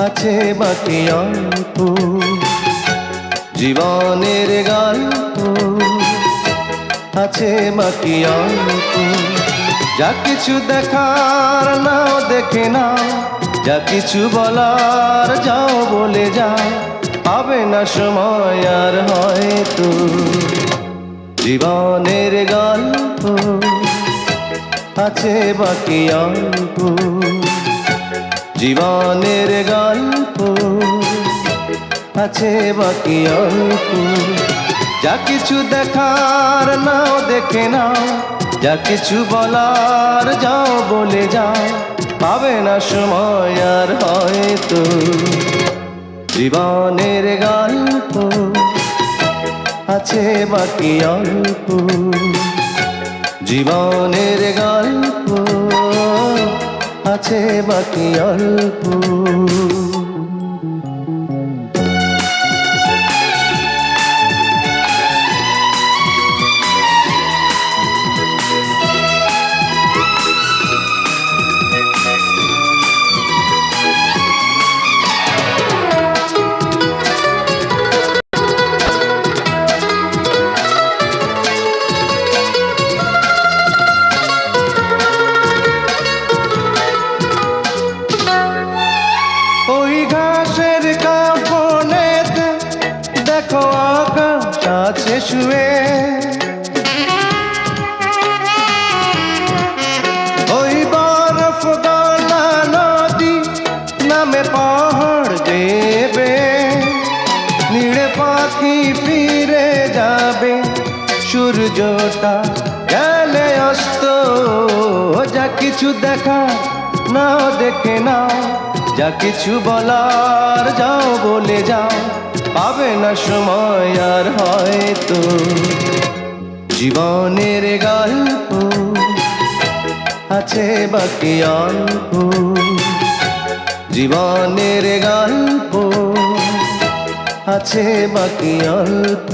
আছে বাকি অল্প, জীবনের গল্প আছে বাকি অল্প। যা কিছু দেখার নাও দেখে নাও, যা কিছু বলার যাও বলে যাও, পাবে না সময় আর হয়তো। জীবনের গল্প আছে বাকি অল্প, জীবনের গল্প আছে বাকি অল্প। যা কিছু দেখার নাও দেখে নাও, যা কিছু বলার যাও বলে যাও, পাবে না সময় আর হয়তো। জীবনের গল্প আছে বাকি অল্প, জীবনের গল্প আছে বাকি অল্প। দেখো আকাশ আছে শুয়ে, ওই বরফ গলা নদী নামে পাহাড় দেবে, নীড়ে পাখি ফিরে যাবে, সূর্যটা গেলে অস্ত। যা কিছু দেখা নাও দেখে নাও, যা কিছু বলার যাও বলে যাও, পাবে না সময় আর হয়তো। জীবনের গল্প আছে বাকি অল্প, জীবনের গল্প আছে বাকি অল্প।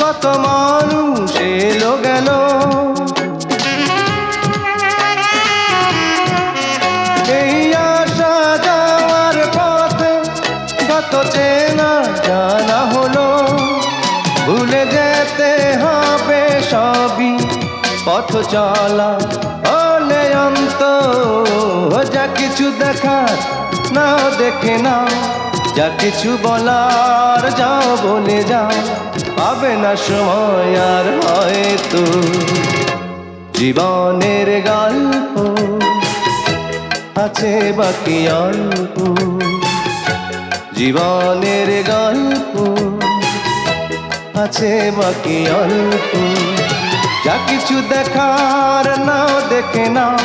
কত মানুষ এলো গেল, এই আসা যাওয়ার পথে কত চেনা জানা হলো। ভুলে যেতে হবে সবই, পথ চলা হলে অন্ত। যা কিছু দেখার নাও দেখে নাও, যা কিছু বলার যাও বলে যাও, পাবে না সময় আর হয়তো। জীবনের গল্প আছে বাকি অল্প, জীবনের গল্প আছে বাকি অল্প। যা কিছু দেখার নাও দেখে নাও,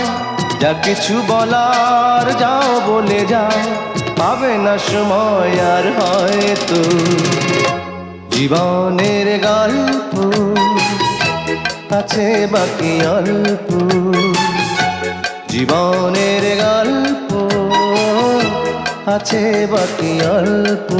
যা কিছু বলার যাও বলে যাও, পাবে না সময় আর হয়তো। জীবনের গল্প আছে বাকি অল্প, জীবনের গল্প আছে বাকি অল্প।